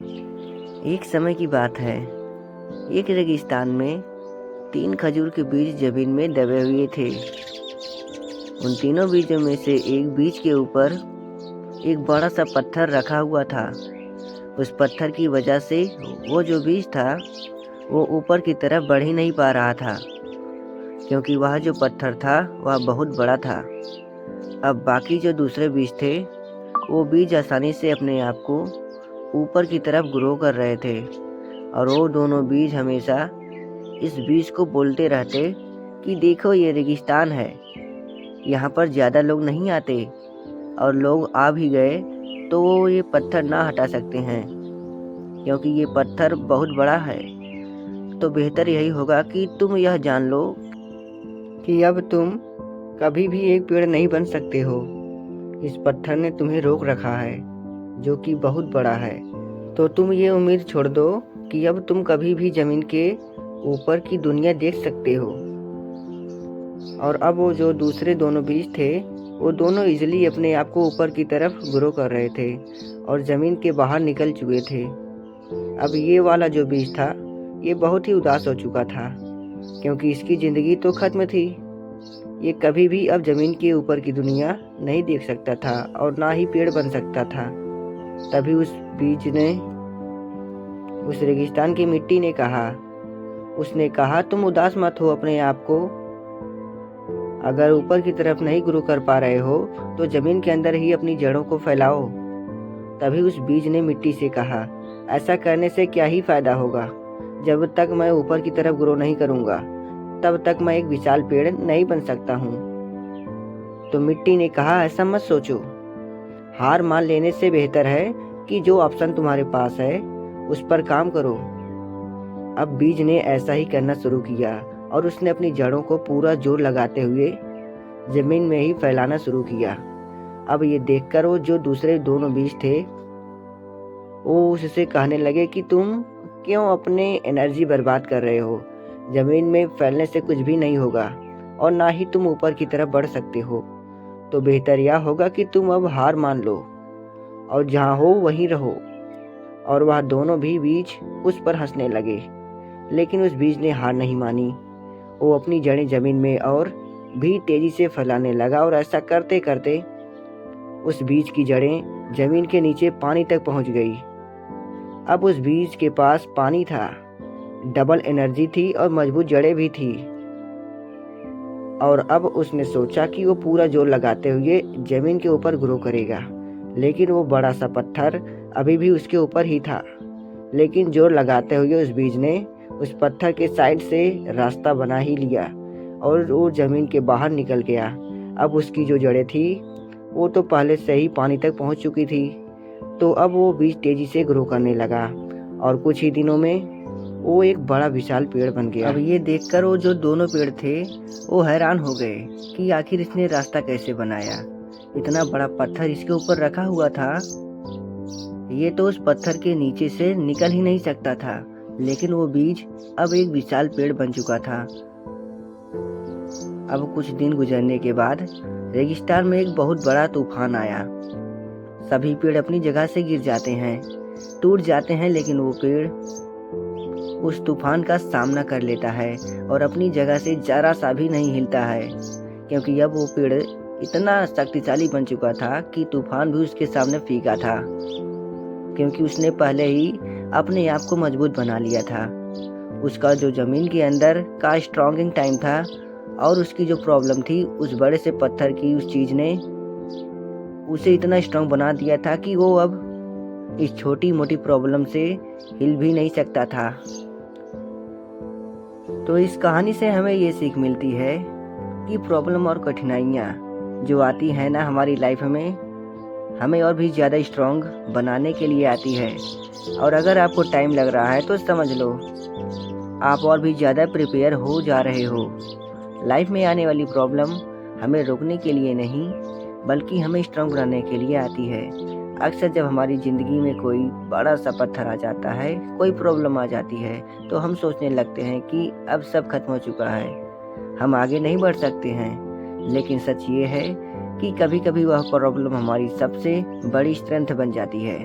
एक समय की बात है। एक रेगिस्तान में 3 खजूर के बीज जमीन में दबे हुए थे। उन तीनों बीजों में से एक बीज के ऊपर एक बड़ा सा पत्थर रखा हुआ था। उस पत्थर की वजह से वो जो बीज था वो ऊपर की तरफ बढ़ ही नहीं पा रहा था, क्योंकि वह जो पत्थर था वह बहुत बड़ा था। अब बाकी जो दूसरे बीज थे वो बीज आसानी से अपने आप को ऊपर की तरफ ग्रो कर रहे थे, और वो दोनों बीज हमेशा इस बीज को बोलते रहते कि देखो ये रेगिस्तान है, यहाँ पर ज़्यादा लोग नहीं आते, और लोग आ भी गए तो वो ये पत्थर ना हटा सकते हैं, क्योंकि ये पत्थर बहुत बड़ा है। तो बेहतर यही होगा कि तुम यह जान लो कि अब तुम कभी भी एक पेड़ नहीं बन सकते हो। इस पत्थर ने तुम्हें रोक रखा है, जो कि बहुत बड़ा है। तो तुम ये उम्मीद छोड़ दो कि अब तुम कभी भी ज़मीन के ऊपर की दुनिया देख सकते हो। और अब वो जो दूसरे दोनों बीज थे वो दोनों इजीली अपने आप को ऊपर की तरफ ग्रो कर रहे थे और ज़मीन के बाहर निकल चुके थे। अब ये वाला जो बीज था ये बहुत ही उदास हो चुका था, क्योंकि इसकी ज़िंदगी तो ख़त्म थी। ये कभी भी अब ज़मीन के ऊपर की दुनिया नहीं देख सकता था और ना ही पेड़ बन सकता था। तभी उस बीज ने उस रेगिस्तान की मिट्टी ने कहा, उसने कहा तुम उदास मत हो अपने आप को। अगर ऊपर की तरफ नहीं ग्रो कर पा रहे हो तो ज़मीन के अंदर ही अपनी जड़ों को फैलाओ। तभी उस बीज ने मिट्टी से कहा, ऐसा करने से क्या ही फ़ायदा होगा। जब तक मैं ऊपर की तरफ ग्रो नहीं करूँगा तब तक मैं एक विशाल पेड़ नहीं बन सकता हूँ। तो मिट्टी ने कहा, ऐसा मत सोचो। हार मान लेने से बेहतर है कि जो ऑप्शन तुम्हारे पास है उस पर काम करो। अब बीज ने ऐसा ही करना शुरू किया और उसने अपनी जड़ों को पूरा जोर लगाते हुए ज़मीन में ही फैलाना शुरू किया। अब ये देखकर वो जो दूसरे दोनों बीज थे वो उससे कहने लगे कि तुम क्यों अपने एनर्जी बर्बाद कर रहे हो। ज़मीन में फैलने से कुछ भी नहीं होगा और ना ही तुम ऊपर की तरफ बढ़ सकते हो। तो बेहतर यह होगा कि तुम अब हार मान लो और जहाँ हो वहीं रहो। और वह दोनों भी बीज उस पर हंसने लगे, लेकिन उस बीज ने हार नहीं मानी। वो अपनी जड़ें ज़मीन में और भी तेज़ी से फैलाने लगा, और ऐसा करते करते उस बीज की जड़ें ज़मीन के नीचे पानी तक पहुंच गई। अब उस बीज के पास पानी था, डबल एनर्जी थी और मजबूत जड़ें भी थी। और अब उसने सोचा कि वो पूरा जोर लगाते हुए ज़मीन के ऊपर ग्रो करेगा, लेकिन वो बड़ा सा पत्थर अभी भी उसके ऊपर ही था। लेकिन जोर लगाते हुए उस बीज ने उस पत्थर के साइड से रास्ता बना ही लिया और वो ज़मीन के बाहर निकल गया। अब उसकी जो जड़ें थी वो तो पहले से ही पानी तक पहुंच चुकी थी। तो अब वो बीज तेज़ी से ग्रो करने लगा और कुछ ही दिनों में वो एक बड़ा विशाल पेड़ बन गया। अब ये देखकर वो जो दोनों पेड़ थे वो हैरान हो गए कि आखिर इसने रास्ता कैसे बनाया। इतना बड़ा पत्थर इसके ऊपर रखा हुआ था, ये तो उस पत्थर के नीचे से निकल ही नहीं सकता था। लेकिन वो बीज अब एक विशाल पेड़ बन चुका था। अब कुछ दिन गुजरने के बाद रेगिस्तान में एक बहुत बड़ा तूफान आया। सभी पेड़ अपनी जगह से गिर जाते हैं, टूट जाते हैं, लेकिन वो पेड़ उस तूफान का सामना कर लेता है और अपनी जगह से जरा सा भी नहीं हिलता है, क्योंकि अब वो पेड़ इतना शक्तिशाली बन चुका था कि तूफान भी उसके सामने फीका था, क्योंकि उसने पहले ही अपने आप को मजबूत बना लिया था। उसका जो ज़मीन के अंदर का स्ट्रॉन्गिंग टाइम था और उसकी जो प्रॉब्लम थी उस बड़े से पत्थर की, उस चीज़ ने उसे इतना स्ट्रॉन्ग बना दिया था कि वो अब इस छोटी मोटी प्रॉब्लम से हिल भी नहीं सकता था। तो इस कहानी से हमें ये सीख मिलती है कि प्रॉब्लम और कठिनाइयाँ जो आती हैं ना हमारी लाइफ में, हमें और भी ज़्यादा स्ट्रॉन्ग बनाने के लिए आती है। और अगर आपको टाइम लग रहा है तो समझ लो आप और भी ज़्यादा प्रिपेयर हो जा रहे हो। लाइफ में आने वाली प्रॉब्लम हमें रोकने के लिए नहीं, बल्कि हमें स्ट्रॉन्ग बनाने के लिए आती है। अक्सर जब हमारी ज़िंदगी में कोई बड़ा सा पत्थर आ जाता है, कोई प्रॉब्लम आ जाती है, तो हम सोचने लगते हैं कि अब सब खत्म हो चुका है, हम आगे नहीं बढ़ सकते हैं। लेकिन सच ये है कि कभी कभी वह प्रॉब्लम हमारी सबसे बड़ी स्ट्रेंथ बन जाती है।